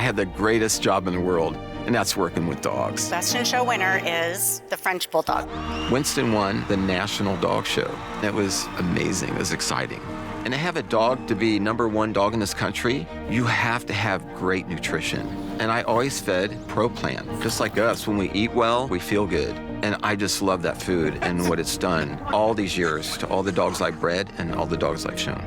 have the greatest job in the world, and that's working with dogs. Best in Show winner is the French Bulldog. Winston won the National Dog Show. It was amazing. It was exciting. And to have a dog to be #1 dog in this country, you have to have great nutrition. And I always fed Pro Plan. Just like us, when we eat well, we feel good. And I just love that food and what it's done all these years to all the dogs I've bred and all the dogs I've shown.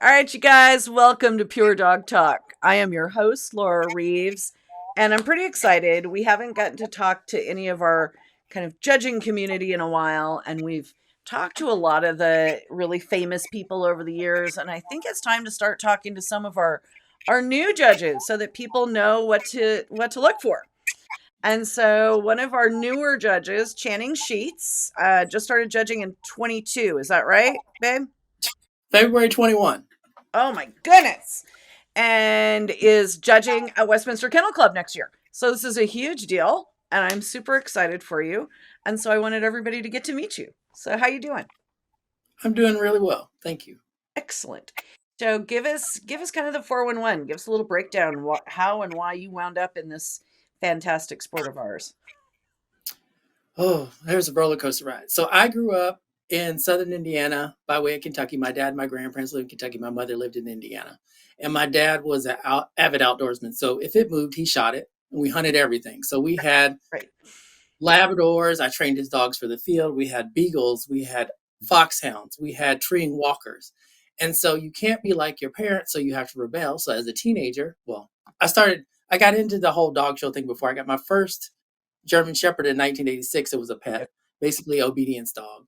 All right, you guys, welcome to Pure Dog Talk. I am your host, Laura Reeves, and I'm pretty excited. We haven't gotten to talk to any of our kind of judging community in a while, and we've talked to a lot of the really famous people over the years, and I think it's time to start talking to some of our new judges so that people know what to look for. And so one of our newer judges, Channing Sheets, just started judging in 22. Is that right, babe? February 21. Oh my goodness. And is judging at Westminster Kennel Club next year. So this is a huge deal, and I'm super excited for you. And so I wanted everybody to get to meet you. So how you doing? I'm doing really well. Thank you. Excellent. So give us kind of the 411. Give us a little breakdown how and why you wound up in this fantastic sport of ours. Oh, there's a roller coaster ride. So I grew up in southern Indiana by way of Kentucky. My dad and my grandparents lived in Kentucky. My mother lived in Indiana. And my dad was an avid outdoorsman. So if it moved, he shot it. And we hunted everything. So we had Right. Labradors. I trained his dogs for the field. We had beagles. We had foxhounds. We had treeing walkers. And so you can't be like your parents, so you have to rebel. So as a teenager, I got into the whole dog show thing before. I got my first German Shepherd in 1986. It was a pet, basically obedience dog.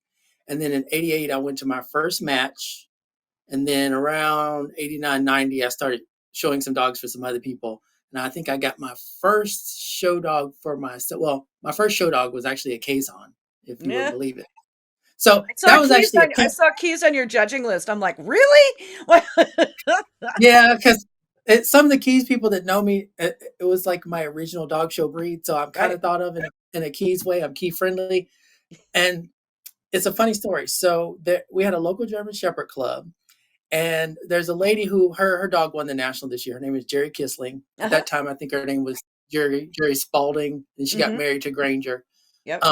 And then in 88, I went to my first match. And then around 89, 90, I started showing some dogs for some other people. And I think I got my first show dog for myself. Well, my first show dog was actually a Kazon, if you would believe it. So that was actually I saw keys on your judging list. I'm like, really? Yeah, because some of the Keys people that know me, it was like my original dog show breed. So I'm kind of thought of in a Keys way. I'm key friendly. And it's a funny story. So we had a local German Shepherd club. And there's a lady who her dog won the national this year. Her name is Jerry Kissling. At that time, I think her name was Jerry Spalding. And she got married to Granger. Yep.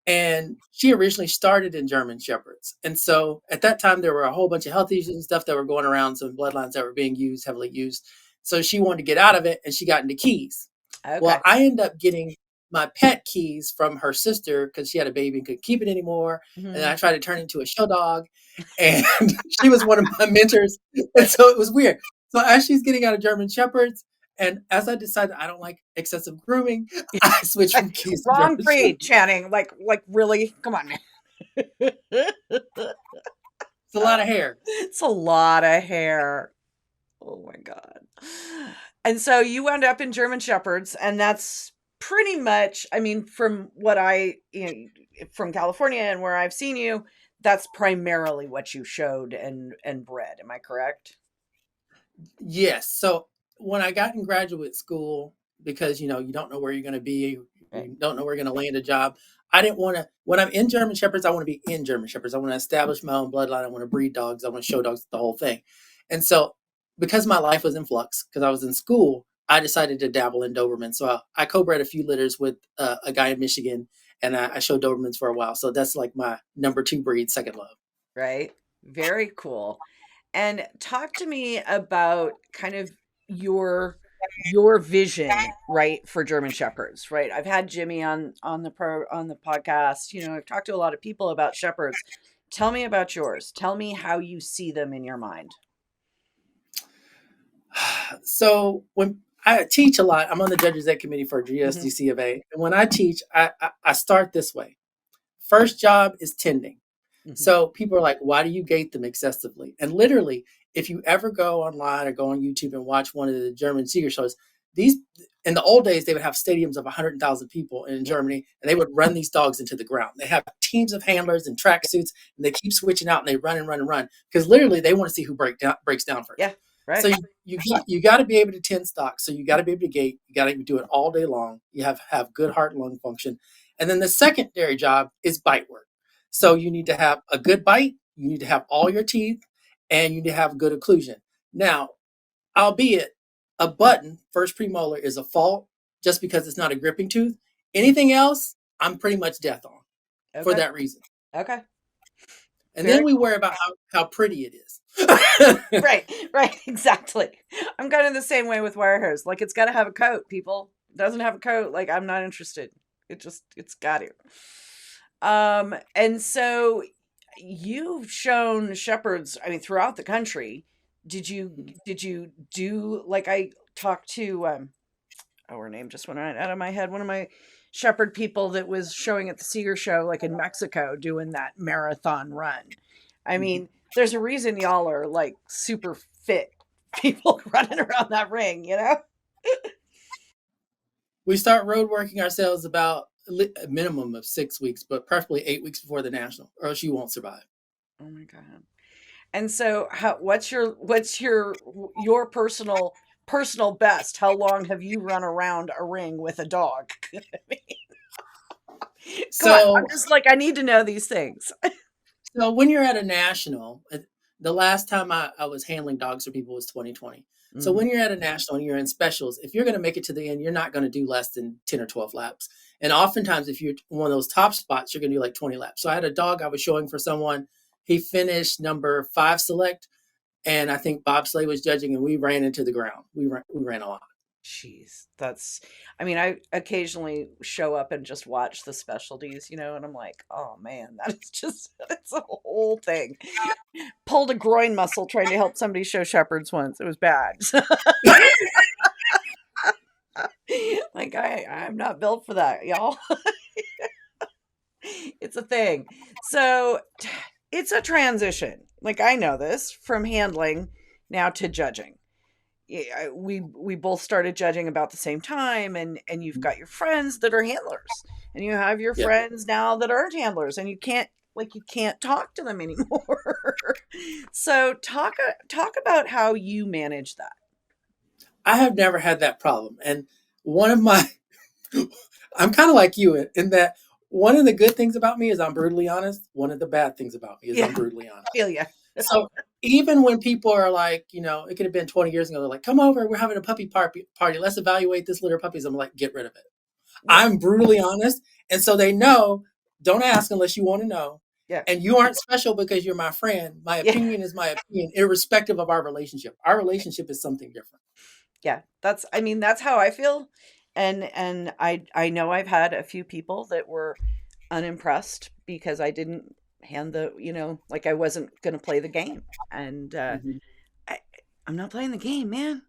And she originally started in German Shepherds. And so at that time, there were a whole bunch of health issues and stuff that were going around, some bloodlines that were being heavily used. So she wanted to get out of it, and she got into Keys. Okay. Well, I ended up getting my pet Keys from her sister because she had a baby and couldn't keep it anymore. And then I tried to turn it into a show dog, and she was one of my mentors. And so it was weird. So as she's getting out of German Shepherds, and as I decided I don't like excessive grooming, I switched from Keys to wrong German breed, Shepherds. Channing. Like really? Come on. It's a lot of hair. It's a lot of hair. Oh my God. And so you wound up in German Shepherds, and that's pretty much, I mean, from what from California and where I've seen you, that's primarily what you showed and bred. Am I correct? Yes. So when I got in graduate school, because, you don't know where you're going to be, you don't know where you're going to land a job. I didn't want to, when I'm in German Shepherds, I want to be in German Shepherds. I want to establish my own bloodline. I want to breed dogs. I want to show dogs, the whole thing. And so because my life was in flux, because I was in school, I decided to dabble in Doberman. So I co-bred a few litters with a guy in Michigan, and I showed Dobermans for a while. So that's like my number 2 breed, second love. Right. Very cool. And talk to me about kind of your vision, right, for German Shepherds, right? I've had Jimmy on the podcast. I've talked to a lot of people about Shepherds. Tell me about yours. Tell me how you see them in your mind. So when I teach a lot, I'm on the Judges Ed Committee for GSDC of A. And when I teach, I start this way. First job is tending. So people are like, why do you gate them excessively? And literally, if you ever go online or go on YouTube and watch one of the German Seeger shows, in the old days, they would have stadiums of 100,000 people in Germany, and they would run these dogs into the ground. They have teams of handlers and tracksuits, and they keep switching out, and they run and run and run because literally they want to see who breaks down first. Yeah, right. So you got to be able to tend stock. So you got to be able to gate. You got to do it all day long. You have good heart and lung function, and then the secondary job is bite work. So you need to have a good bite. You need to have all your teeth, and you need to have good occlusion. Now, albeit a button, first premolar, is a fault just because it's not a gripping tooth. Anything else, I'm pretty much death on for Okay. that reason. Okay. And Very then we cool. worry about how pretty it is. Right, exactly. I'm kind of the same way with wire hairs. Like it's got to have a coat, people. Doesn't have a coat, like I'm not interested. It's got to. And so you've shown shepherds, I mean, throughout the country. Did you do like I talked to oh, her name just went right out of my head. One of my shepherd people that was showing at the Seeger show, like in Mexico, doing that marathon run. I mean, there's a reason y'all are like super fit people running around that ring, you know? We start road working ourselves about a minimum of 6 weeks, but preferably 8 weeks before the national, or else you won't survive. Oh my god! And so, what's your personal best? How long have you run around a ring with a dog? I mean, come on, I'm So, just like I need to know these things. so when you're at a national, the last time I was handling dogs for people was 2020. So Mhm. when you're at a national and you're in specials, if you're going to make it to the end, you're not going to do less than 10 or 12 laps. And oftentimes, if you're one of those top spots, you're going to do like 20 laps. So I had a dog I was showing for someone. He finished number 5 select, and I think Bob Slay was judging, and we ran into the ground. We ran a lot. Jeez, that's, I mean, I occasionally show up and just watch the specialties, and I'm like, oh man, that is just, it's a whole thing. Pulled a groin muscle trying to help somebody show shepherds once. It was bad. Like, I'm not built for that, y'all. It's a thing. So it's a transition. Like, I know this from handling now to judging. Yeah, we both started judging about the same time, and you've got your friends that are handlers, and you have your Yeah. friends now that aren't handlers, and you can't talk to them anymore. So talk about how you manage that. I have never had that problem. And one of my, I'm kind of like you in that one of the good things about me is I'm brutally honest. One of the bad things about me is I'm Yeah, brutally honest. feel ya. So even when people are like, it could have been 20 years ago, they're like, come over, we're having a puppy party. Let's evaluate this litter of puppies. I'm like, get rid of it. Yeah, I'm brutally honest. And so they know, don't ask unless you want to know. yeah, And you aren't special because you're my friend. My yeah, opinion is my opinion, irrespective of our relationship. Our relationship is something different. yeah. I mean, that's how I feel, and I know I've had a few people that were unimpressed because I didn't hand like I wasn't going to play the game. And Mhm. I, I'm not playing the game, man.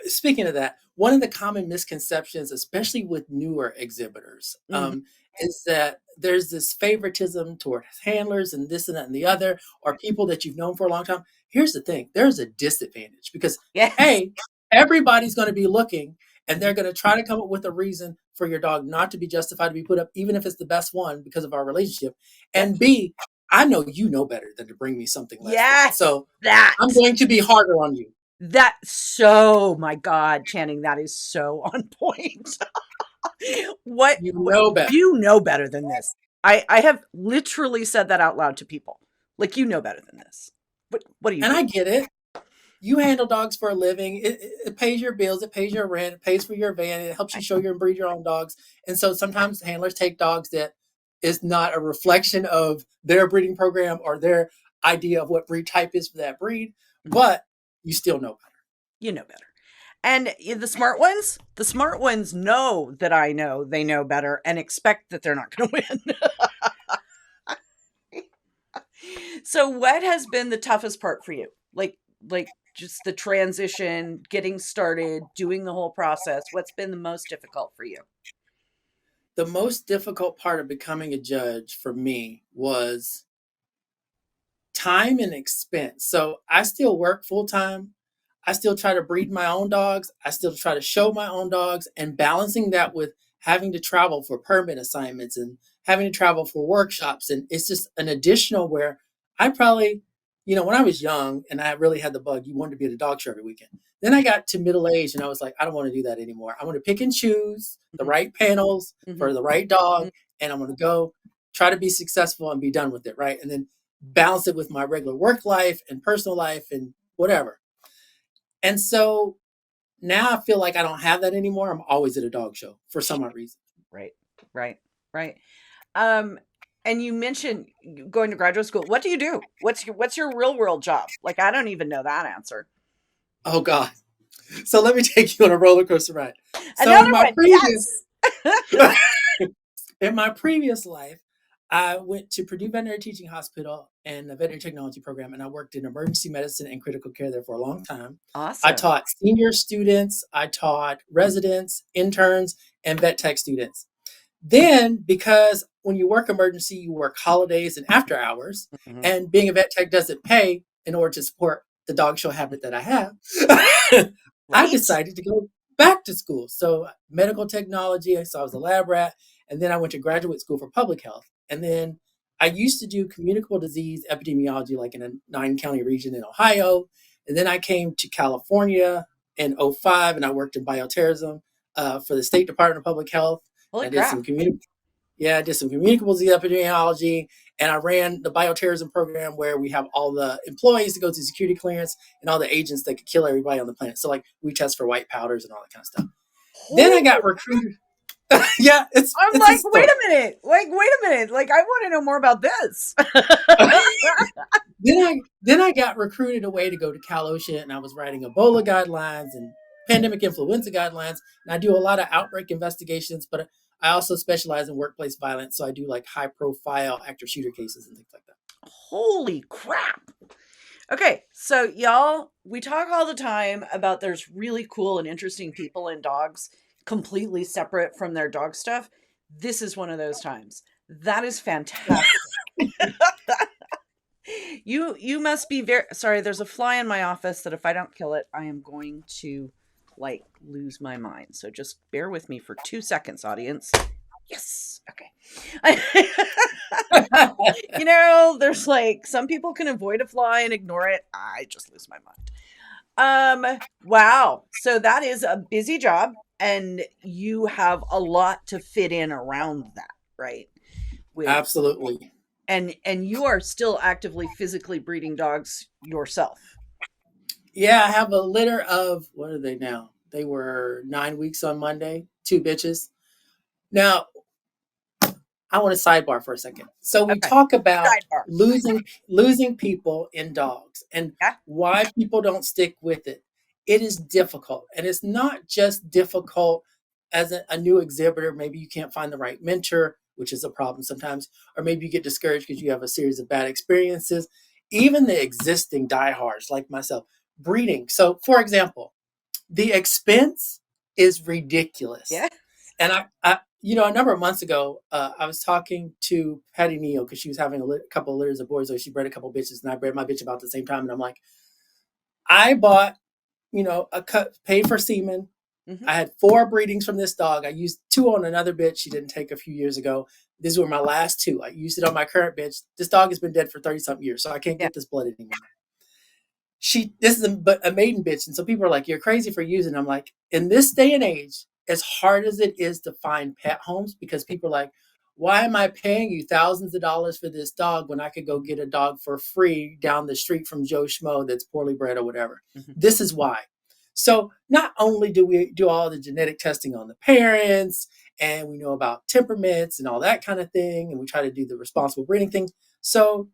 Speaking of that, one of the common misconceptions, especially with newer exhibitors, Mhm. is that there's this favoritism towards handlers and this and that and the other, or people that you've known for a long time. Here's the thing: there's a disadvantage because Yes. a everybody's going to be looking, and Mhm. they're going to try to come up with a reason for your dog not to be justified to be put up, even if it's the best one because of our relationship. Yep. And B, I know you know better than to bring me something less than. Yes. So I'm going to be harder on you. My God, Channing, that is so on point. You What know better. you know better than this. I have literally said that out loud to people. Like, you know better than this. What do you And do? I get it. You handle dogs for a living. It pays your bills. It pays your rent. It pays for your van. It helps you I, show your and breed your own dogs. And so sometimes handlers take dogs that is not a reflection of their breeding program or their idea of what breed type is for that breed, Mhm. but you still know better. You know better. And the smart ones know that I know they know better and expect that they're not going to win. So what has been the toughest part for you? Like just the transition, getting started, doing the whole process. What's been the most difficult for you? The most difficult part of becoming a judge for me was time and expense. So I still work full time. I still try to breed my own dogs. I still try to show my own dogs, and balancing that with having to travel for permit assignments and having to travel for workshops. And it's just an additional where I probably, when I was young and I really had the bug, you wanted to be at a dog show every weekend. Then I got to middle age and I was like, I don't want to do that anymore. I want to pick and choose the Mhm, right panels mhm, for the right dog. mhm. And I'm going to go try to be successful and be done with it. Right. And then balance it with my regular work life and personal life and whatever. And so now I feel like I don't have that anymore. I'm always at a dog show for some odd reason. Right. Right. Right. Um, and you mentioned going to graduate school. What do you do? What's your real world job? Like, I don't even know that answer. Oh God. So let me take you on a roller coaster ride. So Another one. Yes. in my previous life, I went to Purdue Veterinary Teaching Hospital and the veterinary technology program, and I worked in emergency medicine and critical care there for a long time. I Awesome. taught senior students, I taught residents, interns, and vet tech students. Then, because when you work emergency, you work holidays and after hours, Mhm. and being a vet tech doesn't pay in order to support the dog show habit that I have, I Right. decided to go back to school. So, medical technology, so I was a lab rat, and then I went to graduate school for public health. And then I used to do communicable disease epidemiology, like in a 9 county region in Ohio. And then I came to California in '05, and I worked in bioterrorism for the State Department of Public Health. Holy I did crap. some I did some communicable disease epidemiology, and I ran the bioterrorism program where we have all the employees to go through security clearance and all the agents that could kill everybody on the planet. So like we test for white powders and all that kind of stuff. Then I got recruited. Yeah, I'm it's a like, wait story. a minute. Like, wait a minute. Like, I want to know more about this. Then I got recruited away to go to Cal OSHA, and I was writing Ebola guidelines and pandemic influenza guidelines. And I do a lot of outbreak investigations, but I also specialize in workplace violence. So I do like high profile actor shooter cases and things like that. Holy crap. Okay, so y'all, we talk all the time about there's really cool and interesting people in dogs completely separate from their dog stuff. This is one of those times. That is fantastic. You must be very sorry. There's a fly in my office that if I don't kill it, I am going to like lose my mind. So just bear with me for 2 seconds, audience. Yes. Okay. You know, there's like some people can avoid a fly and ignore it. I just lose my mind. Wow. So that is a busy job and you have a lot to fit in around that, right? With Absolutely. and you are still actively physically breeding dogs yourself. Yeah, I have a litter of, what are they now? They were 9 weeks on Monday, 2 bitches. Now, I want to sidebar for a second. So we Okay. talk about Sidebar. losing people in dogs and Yeah. why people don't stick with it. It is difficult, and it's not just difficult as a new exhibitor. Maybe you can't find the right mentor, which is a problem sometimes, or maybe you get discouraged because you have a series of bad experiences. Even the existing diehards like myself, breeding. So, for example, the expense is ridiculous. Yeah. And a number of months ago, I was talking to Patty Neal because she was having a couple of litters of boys, so she bred a couple of bitches, and I bred my bitch about the same time. And I'm like, I bought, a cut, paid for semen. Mm-hmm. I had 4 breedings from this dog. I used 2 on another bitch she didn't take a few years ago. These were my last 2. I used it on my current bitch. This dog has been dead for 30-something years, so I can't Yeah. get this blood anymore. This is a maiden bitch, and so people are like, "You're crazy for using." I'm like, in this day and age, as hard as it is to find pet homes, because people are like, "Why am I paying you thousands of dollars for this dog when I could go get a dog for free down the street from Joe Schmo that's poorly bred or whatever?" Mm-hmm. This is why. So not only do we do all the genetic testing on the parents, and we know about temperaments and all that kind of thing, and we try to do the responsible breeding thing. So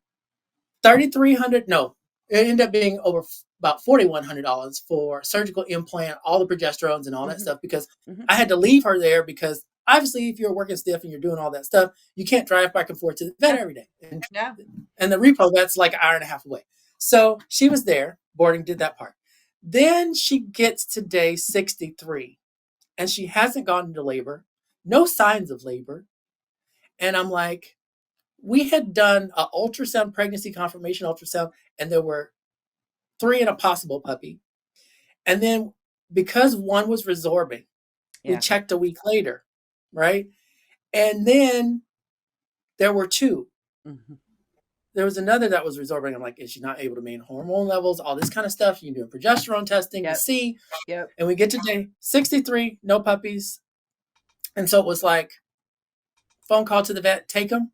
3,300, no, it ended up being over about $4,100 for surgical implant, all the progesterones and all that Mm-hmm. stuff, because Mm-hmm. I had to leave her there because obviously if you're working stiff and you're doing all that stuff, you can't drive back and forth to the vet every day. Yeah. And the repo vet's like an hour and a half away. So she was there, boarding, did that part. Then she gets to day 63 and she hasn't gone into labor, no signs of labor. And I'm like, we had done an ultrasound, pregnancy confirmation ultrasound, and there were 3 in a possible puppy. And then because one was resorbing, we Yeah. checked a week later, right? And then there were 2. Mm-hmm. There was another that was resorbing. I'm like, is she not able to maintain hormone levels? All this kind of stuff. You can do progesterone testing to Yep. see. Yep. And we get to day 63, no puppies. And so it was like, phone call to the vet, take them.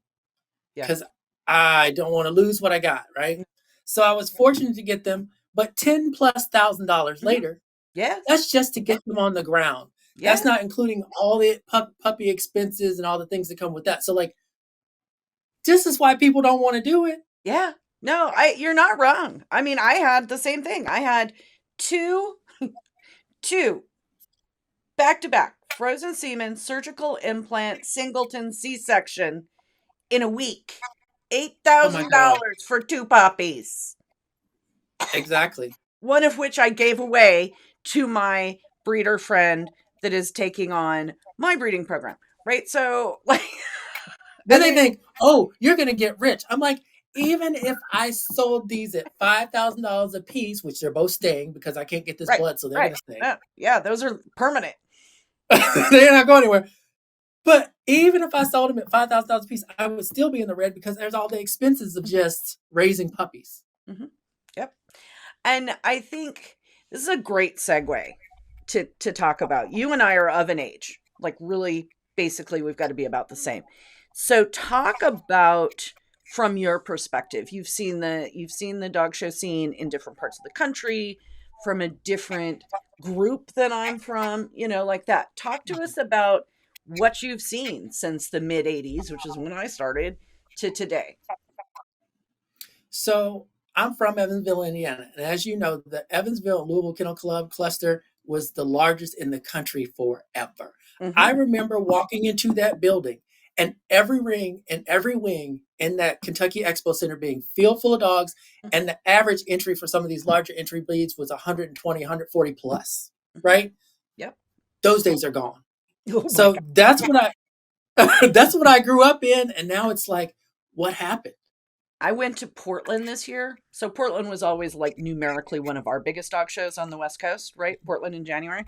Yeah. Because I don't want to lose what I got, right? So I was fortunate to get them. But $10,000+ later, Yes. that's just to get them on the ground. Yeah. That's not including all the puppy expenses and all the things that come with that. So like, this is why people don't want to do it. Yeah. No, you're not wrong. I mean, I had the same thing. I had two back-to-back frozen semen, surgical implant, singleton C-section in a week. Oh my God. $8,000 for 2 puppies. Exactly. One of which I gave away to my breeder friend that is taking on my breeding program. Right? So like Then and they think, oh, you're going to get rich. I'm like, even if I sold these at $5,000 a piece, which they're both staying because I can't get this right, blood, so they're right. going to stay. Yeah, those are permanent. They're not going anywhere. But even if I sold them at $5,000 a piece, I would still be in the red because there's all the expenses of just raising puppies. Mm-hmm. Yep. And I think this is a great segue to talk about. You and I are of an age, like really, basically, we've got to be about the same. So talk about from your perspective. You've seen the dog show scene in different parts of the country from a different group than I'm from, like that. Talk to us about what you've seen since the mid 80s, which is when I started, to today. So I'm from Evansville, Indiana. And as you know, the Evansville Louisville Kennel Club cluster was the largest in the country forever. I Mm-hmm. remember walking into that building and every ring and every wing in that Kentucky Expo Center being filled full of dogs. And the average entry for some of these larger entry breeds was 120, 140 plus, right? Yep. Those days are gone. Oh my So God. that's what that's what I grew up in. And now it's like, what happened? I went to Portland this year. So Portland was always like numerically one of our biggest dog shows on the West Coast, right? Portland in January.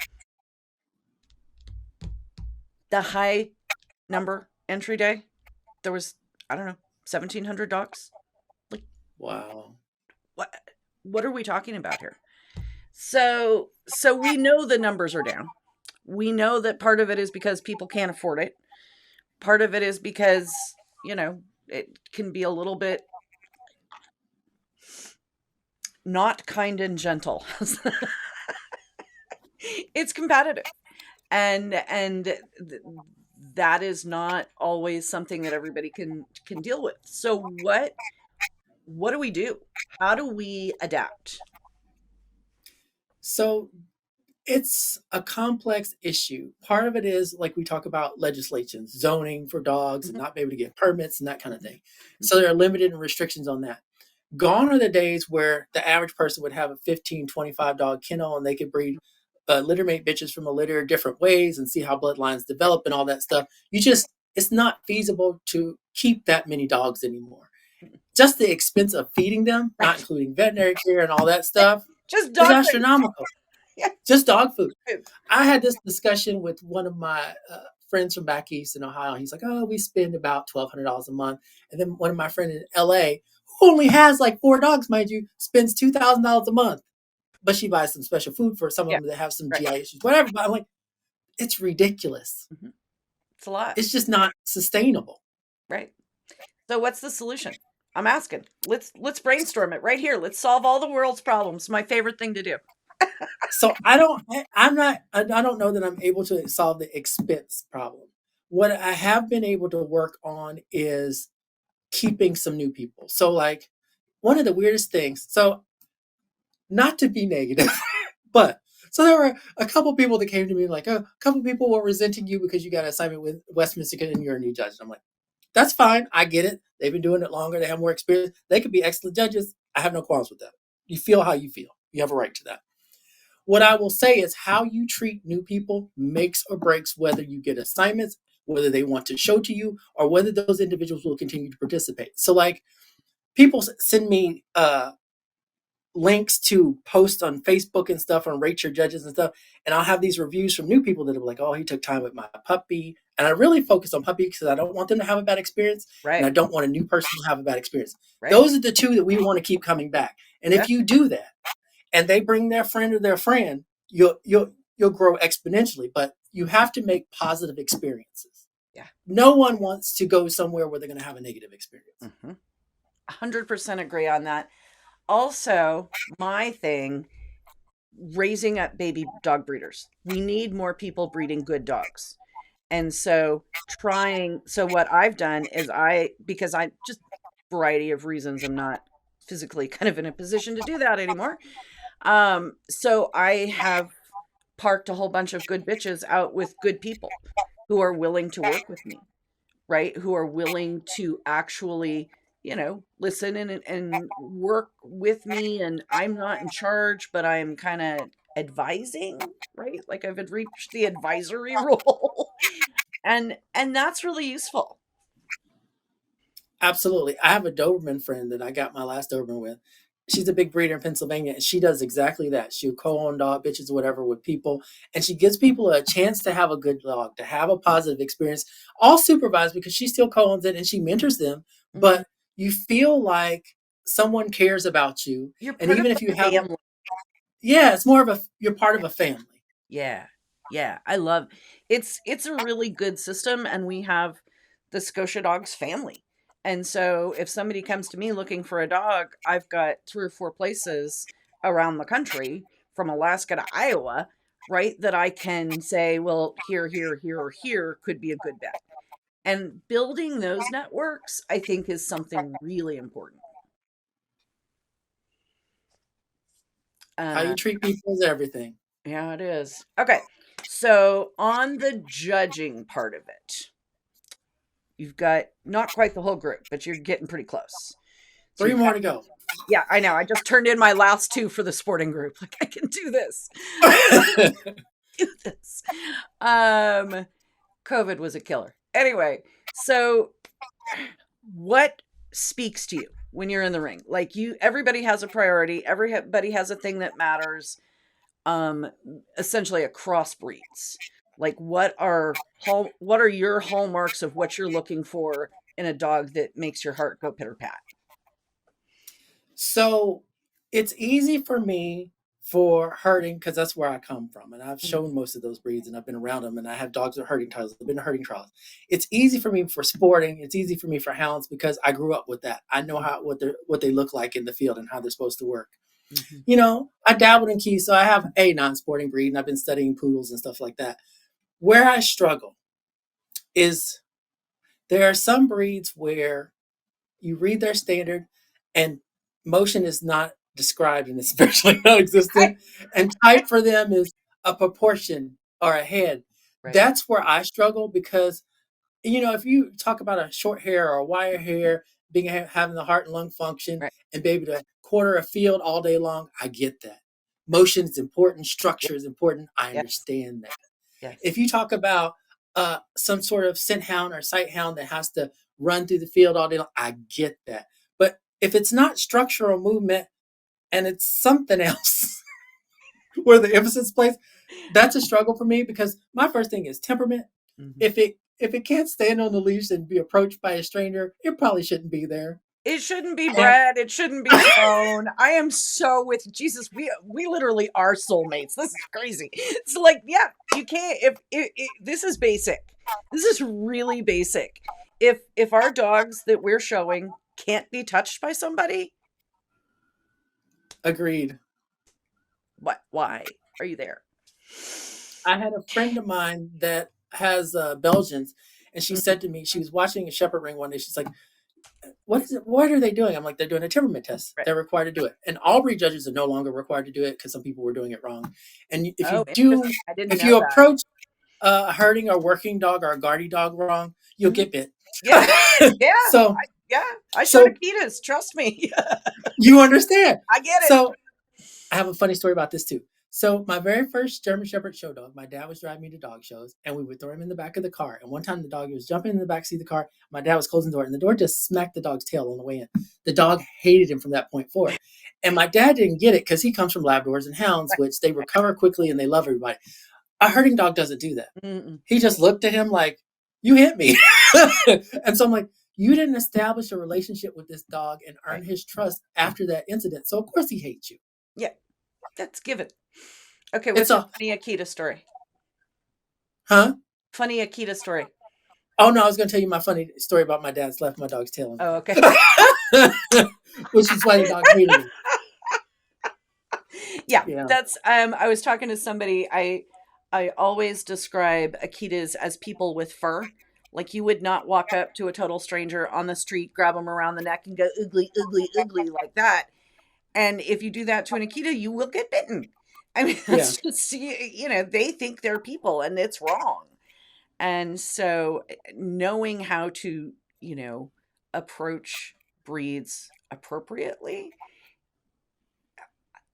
The high number entry day, there was, I don't know, 1,700 dogs. Like, Wow. what are we talking about here? So we know the numbers are down. We know that part of it is because people can't afford it. Part of it is because, it can be a little bit not kind and gentle. It's competitive. And that is not always something that everybody can deal with. So what do we do? How do we adapt? So it's a complex issue. Part of it is like we talk about legislation, zoning for dogs and Mhm, not be able to get permits and that kind of thing. mhm, So there are limited restrictions on that. Gone are the days where the average person would have a 15, 25 dog kennel and they could breed litter mate bitches from a litter different ways and see how bloodlines develop and all that stuff. It's not feasible to keep that many dogs anymore. mhm. Just the expense of feeding them, not Right. including veterinary care and all that stuff, Just is dog food. astronomical. Yeah. Just dog food. Food. I had this discussion with one of my friends from back east in Ohio. He's like, "Oh, we spend about $1,200 a month." And then one of my friends in LA, who only has like 4 dogs, mind you, spends $2,000 a month. But she buys some special food for some of Yeah. them that have some Right. GI issues, whatever. But I'm like, it's ridiculous. Mhm. It's a lot. It's just not sustainable. Right. So what's the solution? I'm asking. Let's brainstorm it right here. Let's solve all the world's problems. My favorite thing to do. So I don't know that I'm able to solve the expense problem. What I have been able to work on is keeping some new people. So like one of the weirdest things, so not to be negative, but so there were a couple people that came to me like, oh, a couple people were resenting you because you got an assignment with Westminster Kennel and you're a new judge. And I'm like, that's fine. I get it. They've been doing it longer. They have more experience. They could be excellent judges. I have no qualms with that. You feel how you feel. You have a right to that. What I will say is how you treat new people makes or breaks whether you get assignments, whether they want to show to you, or whether those individuals will continue to participate. So like people send me links to posts on Facebook and stuff on rate your judges and stuff. And I'll have these reviews from new people that are like, oh, he took time with my puppy. And I really focus on puppy because I don't want them to have a bad experience. And I Right. don't want a new person to have a bad experience. Right. Those are the two that we want to keep coming back. And Yeah. if you do that and they bring their friend or their friend, you'll grow exponentially. But you have to make positive experiences. Yeah. No one wants to go somewhere where they're going to have a negative experience. Mm-hmm. 100% agree on that. Also, my thing, raising up baby dog breeders. We need more people breeding good dogs. And so what I've done is because I just variety of reasons, I'm not physically kind of in a position to do that anymore. So I have parked a whole bunch of good bitches out with good people who are willing to work with me, right? Who are willing to actually, listen and work with me. And I'm not in charge, but I'm kind of advising, right? Like I've reached the advisory role. And that's really useful. Absolutely. I have a Doberman friend that I got my last Doberman with. She's a big breeder in Pennsylvania, and she does exactly that. She'll co-own dog bitches, whatever, with people, and she gives people a chance to have a good dog, to have a positive experience, all supervised because she still co-owns it and she mentors them. Mhm. But you feel like someone cares about you, You're and part of even the if you have, family. yeah, it's more of you're part of a family. Yeah. Yeah. I love it's a really good system, and we have the Scotia Dogs family. And so if somebody comes to me looking for a dog, I've got 3 or 4 places around the country from Alaska to Iowa, right? That I can say, well, here, or here could be a good bet. And building those networks, I think, is something really important. How you Uh, treat people is everything. yeah, it is. Okay. So on the judging part of it, you've got not quite the whole group, but you're getting pretty close. So Three you've more got, to go. yeah, I know. I just turned in my last 2 for the sporting group. Like, I can do this. Do this. Um, COVID was a killer. Anyway, so what speaks to you when you're in the ring? Like, everybody has a priority. Everybody has a thing that matters. Um, Essentially across breeds. Like, what are your hallmarks of what you're looking for in a dog that makes your heart go pitter pat? So it's easy for me for herding because that's where I come from. And I've Mhm. shown most of those breeds and I've been around them and I have dogs with herding trials. I've been to herding trials. It's easy for me for sporting. It's easy for me for hounds because I grew up with that. I know what they look like in the field and how they're supposed to work. Mhm. You know, I dabbled in keys, so I have a non-sporting breed and I've been studying poodles and stuff like that. Where I struggle is there are some breeds where you read their standard and motion is not described and it's virtually I non-existent, and type for them is a proportion or a head. Right, That's where I struggle because, you know, if you talk about a short hair or a wire hair being having the heart and lung function right. and be able to quarter a field all day long, I get that. Motion is important, Yep. structure is important, I Yes. understand that. Yes. If you talk about some sort of scent hound or sight hound that has to run through the field all day long, I get that. But if it's not structural movement and it's something else where the emphasis plays, that's a struggle for me because my first thing is temperament. Mhm. If it can't stand on the leash and be approached by a stranger, it probably shouldn't be there. It shouldn't be And bred. It shouldn't be shown. I am so with Jesus. We literally are soulmates. This is crazy. It's like, yeah, you can't. If this is basic. This is really basic. If our dogs that we're showing can't be touched by somebody, agreed. what? Why are you there? I had a friend of mine that has Belgians, and she Mhm. said to me, she was watching a shepherd ring one day. She's like, what is it? What are they doing? I'm like, they're doing a temperament test. Right. They're required to do it. And all breed judges are no longer required to do it because some people were doing it wrong. And Oh, interesting. I didn't if know you that. approach a herding or working dog or a guardy dog wrong, you'll Mhm. get bit. Yeah, yeah, so, yeah. I showed so Akitas. Trust me, you understand. I get it. So I have a funny story about this too. So my very first German Shepherd show dog, my dad was driving me to dog shows, and we would throw him in the back of the car. And one time the dog was jumping in the back seat of the car. My dad was closing the door, and the door just smacked the dog's tail on the way in. The dog hated him from that point forward. And my dad didn't get it because he comes from Labradors and Hounds, Right, which they right. recover quickly and they love everybody. A herding dog doesn't do that. Mm-mm. He just looked at him like, "You hit me," and so I'm like, "You didn't establish a relationship with this dog and earn Right. his trust after that incident, so of course he hates you." Yeah, that's given. Okay, It's what's your a funny Akita story? huh? Funny Akita story. Oh no, I was going to tell you my funny story about my dad's left my dog's tail on Oh, okay. the car, which is why the dog hated me. Yeah. That's I was talking to somebody. I always describe Akitas as people with fur. Like you would not walk up to a total stranger on the street, grab them around the neck and go ugly, ugly, ugly like that. And if you do that to an Akita, you will get bitten. I mean, Yeah. that's just, they think they're people and it's wrong. And so knowing how to, approach breeds appropriately,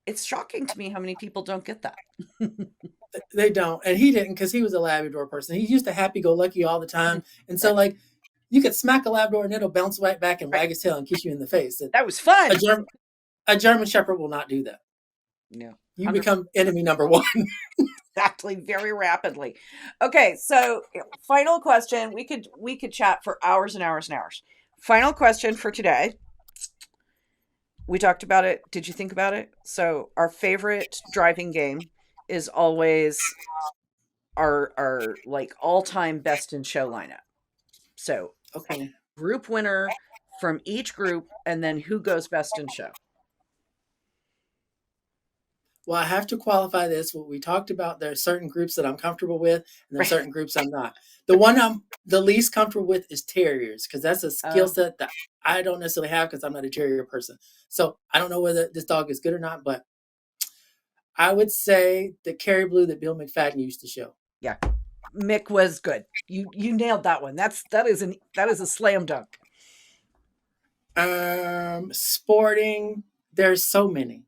it's shocking to me how many people don't get that. They don't. And he didn't because he was a Labrador person. He used to happy go lucky all the time. And so, Right. like, you could smack a Labrador and it'll bounce right back and wag his tail and kiss you in the face. And That was fun. a German Shepherd will not do that. No. You 100%. become enemy number one. Exactly, very rapidly. Okay, so final question. We could chat for hours and hours and hours. Final question for today. We talked about it. Did you think about it? So our favorite driving game is always our like all-time best in show lineup. So Okay. group winner from each group and then who goes best in show. Well, I have to qualify this. What we talked about, there are certain groups that I'm comfortable with, and there are Right. certain groups I'm not. The one I'm the least comfortable with is terriers, because that's a skill set that I don't necessarily have because I'm not a terrier person. So I don't know whether this dog is good or not, but I would say the Kerry Blue that Bill McFadden used to show. Yeah. Mick was good. You nailed that one. That is a slam dunk. Sporting, there's so many.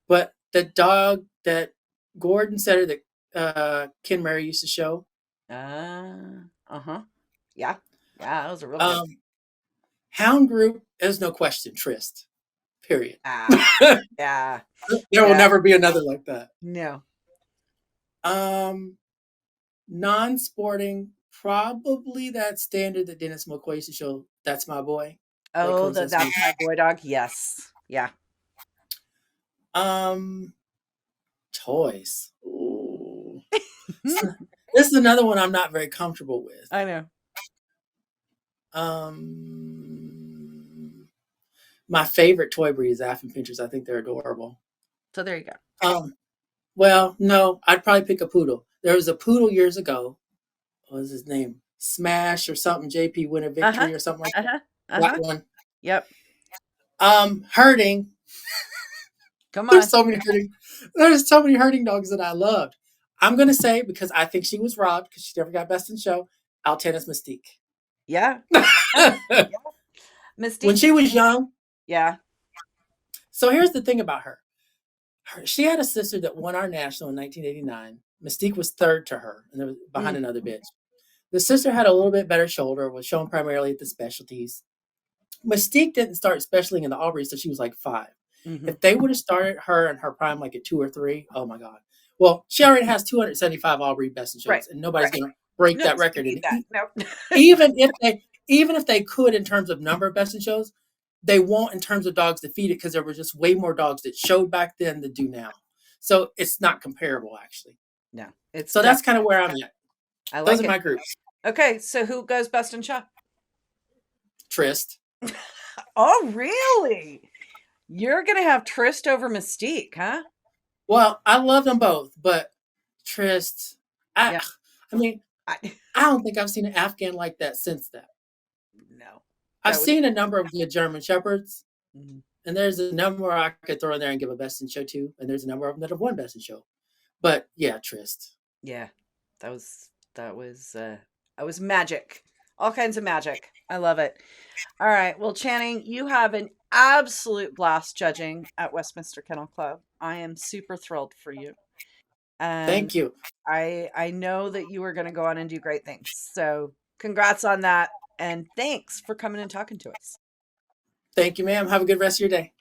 But the dog that Gordon Setter that Ken Murray used to show. Uh-huh. Yeah. Yeah, that was a real good. Hound group, there's no question, Trist. Period. Yeah. There will never be another like that. No. Non-sporting, probably that standard that Dennis McCoy used to show. That's my boy. Oh, that's my boy dog. Yes. Yeah. Toys. Ooh. This is another one I'm not very comfortable with. I know. My favorite toy breed is Affin Pinchers. I think they're adorable. So there you go. Well, no, I'd probably pick a poodle. There was a poodle years ago. What was his name? Smash or something. JP Winner Victory or something like that. That one. Yep. Herding. Come on. There's so many herding dogs that I loved. I'm gonna say, because I think she was robbed because she never got best in show, Altena's Mystique. Yeah. Mystique. When she was young. Yeah. So here's the thing about her. She had a sister that won our national in 1989. Mystique was third to her, and there was behind another bitch. The sister had a little bit better shoulder, was shown primarily at the specialties. Mystique didn't start specialing in the Aubrey until she was like 5. Mm-hmm. If they would have started her in her prime like at 2 or 3, oh my God. Well, she already has 275 Aubrey best in shows, and nobody's going to break that record. even if they could in terms of number of best in shows, they won't in terms of dogs to feed it because there were just way more dogs that showed back then than do now. So it's not comparable, actually. No. That's kind of where I'm at. Those are my groups. Okay, so who goes best in show? Trist. Oh, really? You're going to have Trist over Mystique, huh? Well, I love them both, but Trist, I don't think I've seen an Afghan like that since that. No. I've seen a number of good German Shepherds, and there's a number I could throw in there and give a best in show to, and there's a number of them that have won best in show. But yeah, Trist. Yeah, that was magic. All kinds of magic. I love it. All right. Well, Channing, you have an absolute blast judging at Westminster Kennel Club. I am super thrilled for you. And thank you. I know that you are going to go on and do great things. So congrats on that. And thanks for coming and talking to us. Thank you, ma'am. Have a good rest of your day.